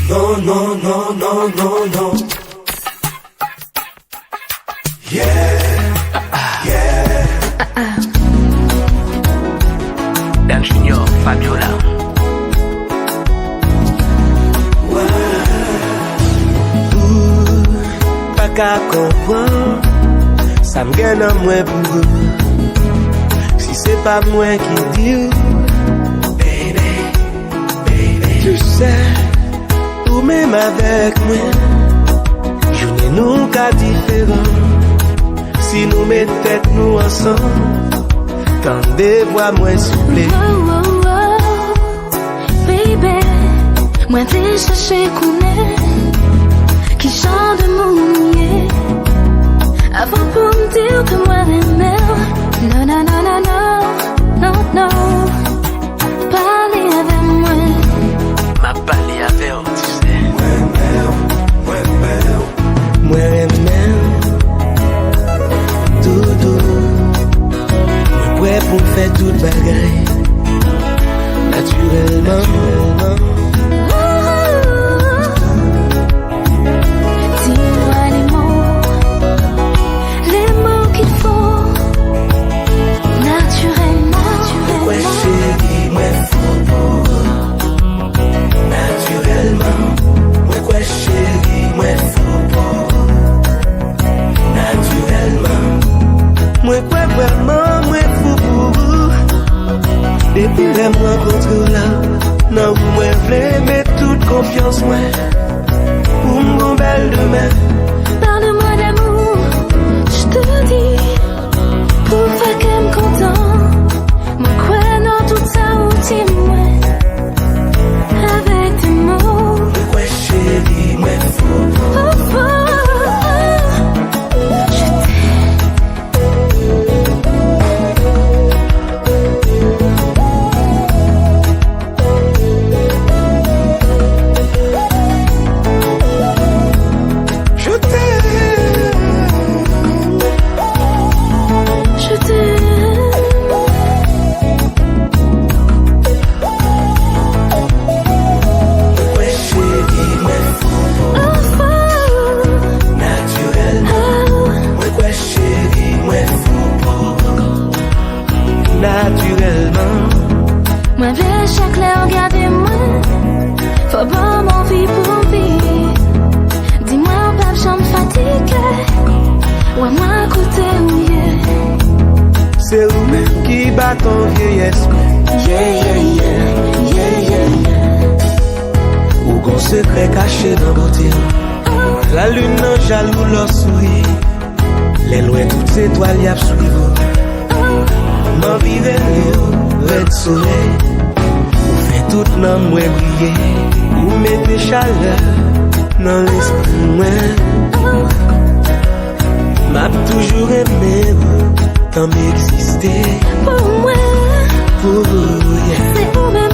Non, non, non, non, non, non. Yeah, yeah. Dan Junior, Fabiola. Pas qu'à comprendre, ça me gagne à moi pour vous. Si c'est pas moi qui dis, baby, baby. Tu sais, ou même avec moi, je n'ai nous qu'à différent. Si nous mettons nous ensemble, tendez voix moins souple. Oh, oh, oh, baby, moi t'ai cherché qu'on est, qui chante de mon mouillé, avant pour me dire que moi j'aimais. Non, non, non, non, non, non, non, parlez avec moi. Ma parlé avec eux, tu sais. Moi j'aime, doudou. Moi prêt pour faire toute bagaille, naturellement. Dis-moi les mots qu'il faut, naturellement. Ouais chérie, moi fou pour naturellement. Ouais chérie, moi fou pour naturellement. Moi vraiment, moi fou pour vous. Depuis les mois contre là, non vous moi voulez mettre toute confiance moi pour mon belle demain. Parle-moi d'amour, je te dis, pour faire qu'elle me content. Moi quoi dans tout ça où t'es moi, avec tes mots. Ouais chérie, moi fou pour Oh, oh, oh, je je t'aime. Je t'aime. Ouais chérie, moi fou pour Oh, oh, naturellement. Ouais chérie, moi fou pour naturellement. moi bien chaque clair, regardez-moi. Faut pas m'envie pour vie. Dis-moi, pas j'en fatigué. Ouais, moi côté où C'est vous-même qui bat ton vieillesse. yeah, yeah, yeah, yeah, yeah. Ou gon secret caché dans beauté. La lune non jaloux leur sourit. Les loin toutes étoiles y a suivre. M'en vive red soleil. Ou fait tout nan moi briller. Ou mettez chaleur dans l'esprit moi. M'a toujours aimé tant m'exister Pour moi, pour vous. Yeah. c'est pour moi.